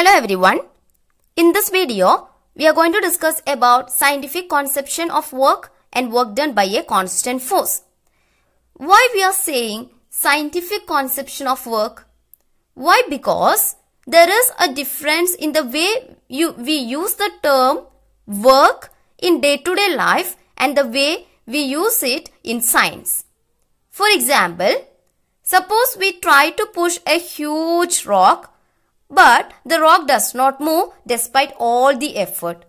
Hello everyone. In this video, we are going to discuss about scientific conception of work and work done by a constant force. Why we are saying scientific conception of work? Why? Because there is a difference in the way we use the term work in day-to-day life and the way we use it in science. For example, suppose we try to push a huge rock, but the rock does not move despite all the effort.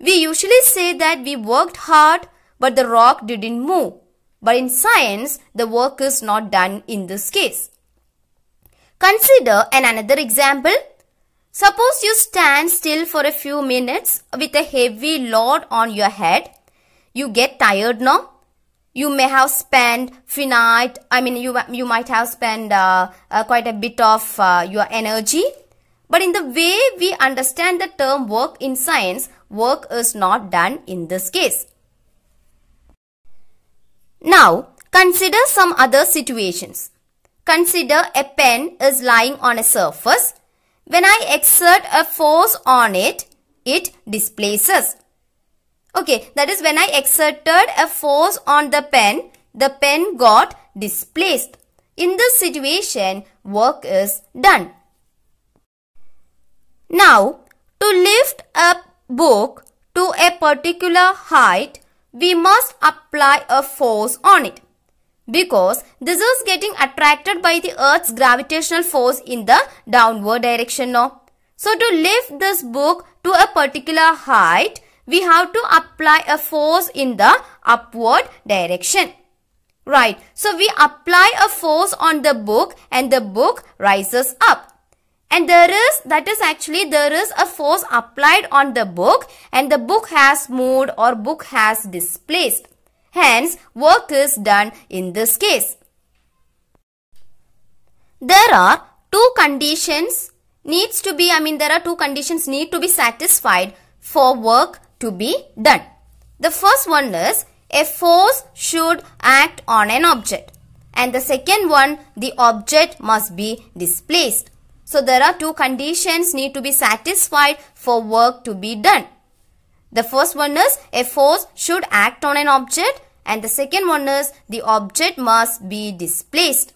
We usually say that we worked hard, but the rock didn't move. But in science, the work is not done in this case. Consider another example. Suppose you stand still for a few minutes with a heavy load on your head. You get tired now. You may have spent you might have spent quite a bit of your energy. But in the way we understand the term work in science, work is not done in this case. Now, consider some other situations. Consider a pen is lying on a surface. When I exert a force on it, it displaces. Okay, that is when I exerted a force on the pen got displaced. In this situation, work is done. Now, to lift a book to a particular height, we must apply a force on it, because this is getting attracted by the Earth's gravitational force in the downward direction now. So, to lift this book to a particular height, we have to apply a force in the upward direction. Right. So, we apply a force on the book and the book rises up. And there is a force applied on the book and the book has moved or book has displaced. Hence, work is done in this case. There are two conditions need to be satisfied for work to be done. The first one is a force should act on an object. And the second one, the object must be displaced. So, there are two conditions need to be satisfied for work to be done. The first one is a force should act on an object and the second one is the object must be displaced.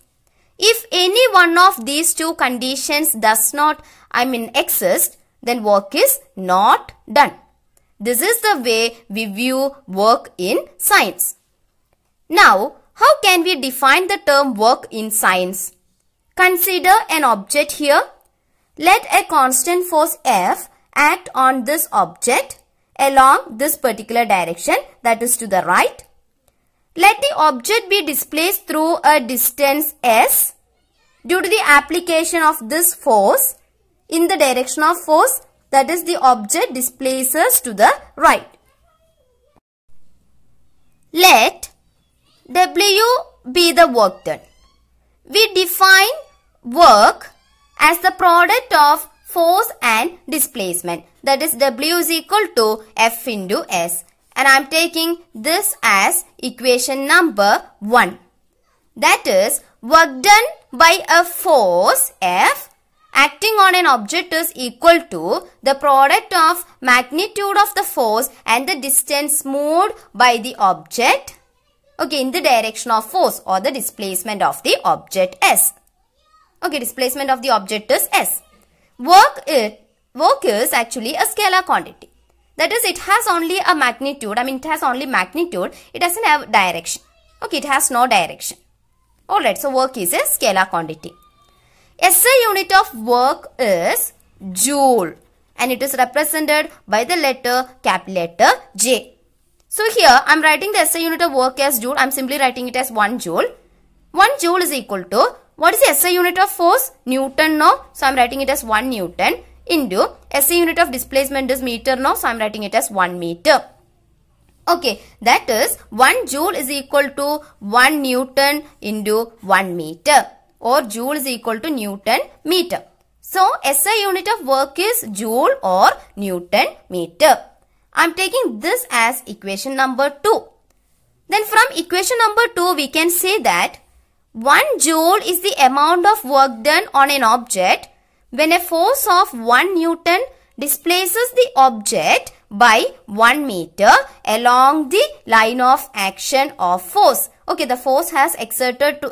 If any one of these two conditions does not exist, then work is not done. This is the way we view work in science. Now, how can we define the term work in science? Consider an object here. Let a constant force F act on this object along this particular direction, that is to the right. Let the object be displaced through a distance S due to the application of this force in the direction of force, that is the object displaces to the right. Let W be the work done. We define work as the product of force and displacement, that is W is equal to F into S, and I am taking this as equation number 1. That is, work done by a force F acting on an object is equal to the product of magnitude of the force and the distance moved by the object, okay, in the direction of force or the displacement of the object S. Okay, displacement of the object is S. Work is actually a scalar quantity. That is, it has only a magnitude. It has only magnitude. It doesn't have direction. Okay, it has no direction. Alright, so work is a scalar quantity. SI unit of work is joule and it is represented by the capital letter J. So here I am writing the SI unit of work as joule. I am simply writing it as 1 joule. 1 joule is equal to, what is the SI unit of force? Newton now. So I am writing it as 1 Newton into SI unit of displacement is meter now. So I am writing it as 1 meter. Okay, that is 1 joule is equal to 1 Newton into 1 meter, or joule is equal to Newton meter. So SI unit of work is joule or Newton meter. I am taking this as equation number 2. Then from equation number 2 we can say that 1 joule is the amount of work done on an object when a force of 1 Newton displaces the object by 1 meter along the line of action of force. Okay, the force has exerted to,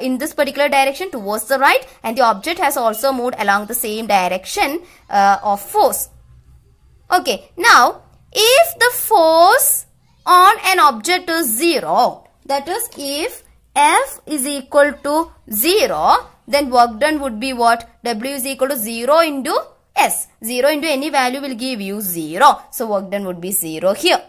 in this particular direction towards the right, and the object has also moved along the same direction of force. Okay, now if the force on an object is 0, that is if F is equal to 0, then work done would be what? W is equal to 0 into S. 0 into any value will give you 0. So work done would be 0 here.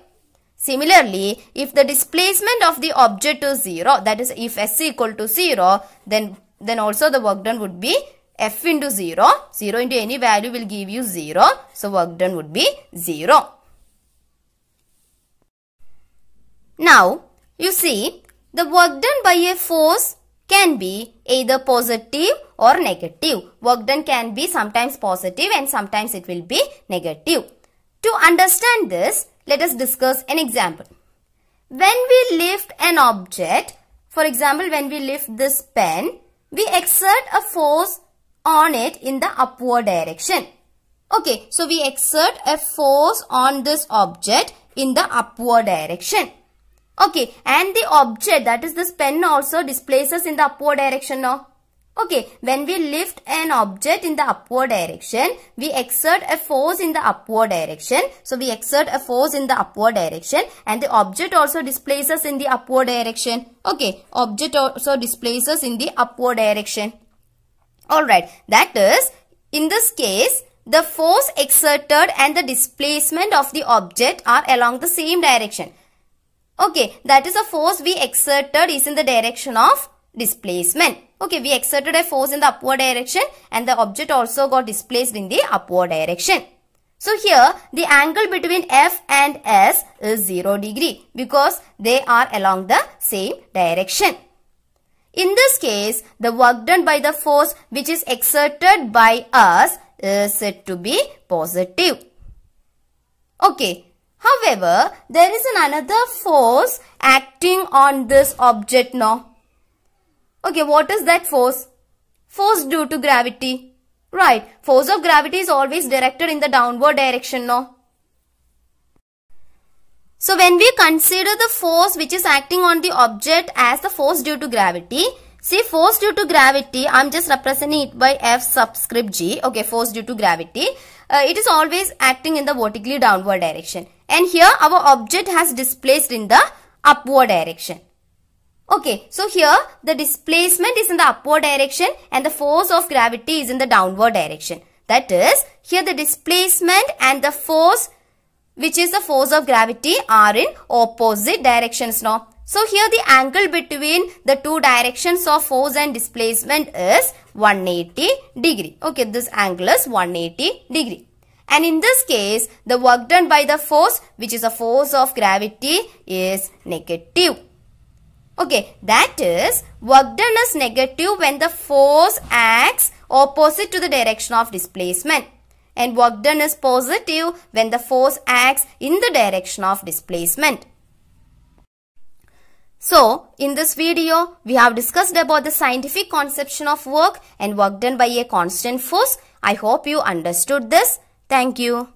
Similarly, if the displacement of the object is 0, that is if S equal to 0, then also the work done would be F into 0. 0 into any value will give you 0. So work done would be 0. Now, you see, the work done by a force can be either positive or negative. Work done can be sometimes positive and sometimes it will be negative. To understand this, let us discuss an example. When we lift an object, for example, when we lift this pen, we exert a force on it in the upward direction. Okay, so we exert a force on this object in the upward direction. Okay, and the object, that is this pen, also displaces in the upward direction now. Okay, when we lift an object in the upward direction, we exert a force in the upward direction. So we exert a force in the upward direction and the object also displaces in the upward direction. Okay, object also displaces in the upward direction. Alright, that is, in this case, the force exerted and the displacement of the object are along the same direction. Okay, that is a force we exerted is in the direction of displacement. Okay, we exerted a force in the upward direction and the object also got displaced in the upward direction. So here, the angle between F and S is 0 degree because they are along the same direction. In this case, the work done by the force which is exerted by us is said to be positive. Okay. However, there is another force acting on this object now. Okay, what is that force? Force due to gravity. Right, force of gravity is always directed in the downward direction now. So when we consider the force which is acting on the object as the force due to gravity, see, force due to gravity, I am just representing it by F subscript G. Okay, force due to gravity. It is always acting in the vertically downward direction. And here our object has displaced in the upward direction. Okay, so here the displacement is in the upward direction and the force of gravity is in the downward direction. That is, here the displacement and the force, which is the force of gravity, are in opposite directions now. So here the angle between the two directions of force and displacement is 180 degree. Okay, this angle is 180 degree. And in this case, the work done by the force, which is a force of gravity, is negative. Okay, that is, work done is negative when the force acts opposite to the direction of displacement. And work done is positive when the force acts in the direction of displacement. So, in this video, we have discussed about the scientific conception of work and work done by a constant force. I hope you understood this. Thank you.